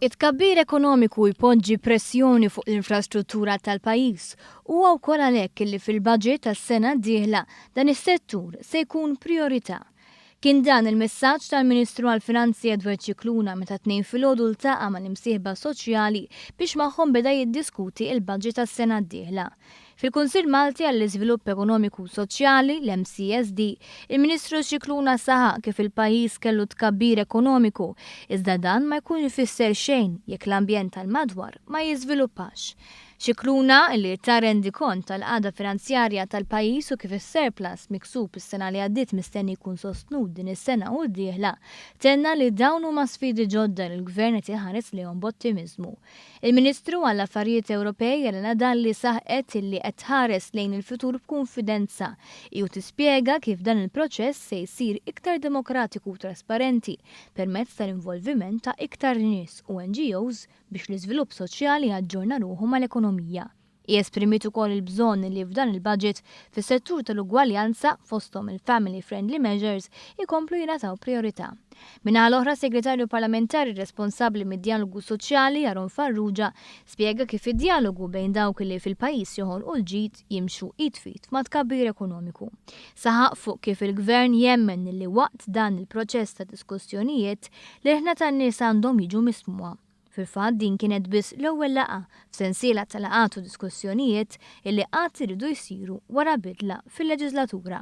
It-tkabbir ekonomiku jpoġġi pressjoni fuq l-infrastruttura tal-pajjiż u wkoll għalhekk li fil-baġġett tas-sena d-dieħla dan is-settur se jkun priorità. Kien dan il-messaġġ tal-Ministru għall-Finanzi Edward Scicluna meta tnejn filgħodu ltaqa' mal-imsieħba soċjali biex magħhom beda jiddiskuti l-baġġett tas-sena d-dieħla. Fil-Kunsill Malti għall-Iżvilupp Ekonomiku Soċjali, l-MCSD, il-Ministru Scicluna saħaq kif il-pajjiż kellu tkabbir ekonomiku, iżda dan ma jkun ifisser xejn jekk l-ambjent tal-madwar ma jiżviluppax. Scicluna li rendi kont tal-qagħda finanzjarja tal-pajjiż u kif is-surplus miksub is-sena li għaddiet mistenni jkun sostnut din is-sena u d-dieħla, tenna li dawn huma sfidi ġodda li l-Gvern qed iħares lejhom b'ottimizmu. Il-Ministru għall-Affarijiet Ewropej Elena Dalli saħqet illi qed tħares lejn il-futur b'kunfidenza u tispjega kif dan il-proċess se jsir iktar demokratiku u trasparenti permezz tal-involviment ta' iktar nies u NGOs biex l-iżvilupp soċjali jaġġorna ruħu mal-ekonomija. Esprimiet ukoll il-bżonn li f'dan il-budget fis-settur tal-ugwaljanza fosthom il-family friendly measures ikomplu jingħataw priorità. Minnaħa l-oħra segretarju parlamentari responsabbli mid-dialogu soċjali Aron Farrugia spjega kif id-dialogu bejn dawk li fil-pajjiż joħolqu l-ġid jimxu id-fit ma' tkabbir ekonomiku. Saħaq fuq kif il-Gvern jemmen li waqt dan il-proċess ta' diskussjonijiet l-ħna tan-nies għandhom jiġu mismuha. Fil-fatt din kienet biss l-ewwel laqgħa f'sensiela ta' laqgħat u diskussjonijiet illi qatt iridu jsiru wara bidla fil-leġislatura.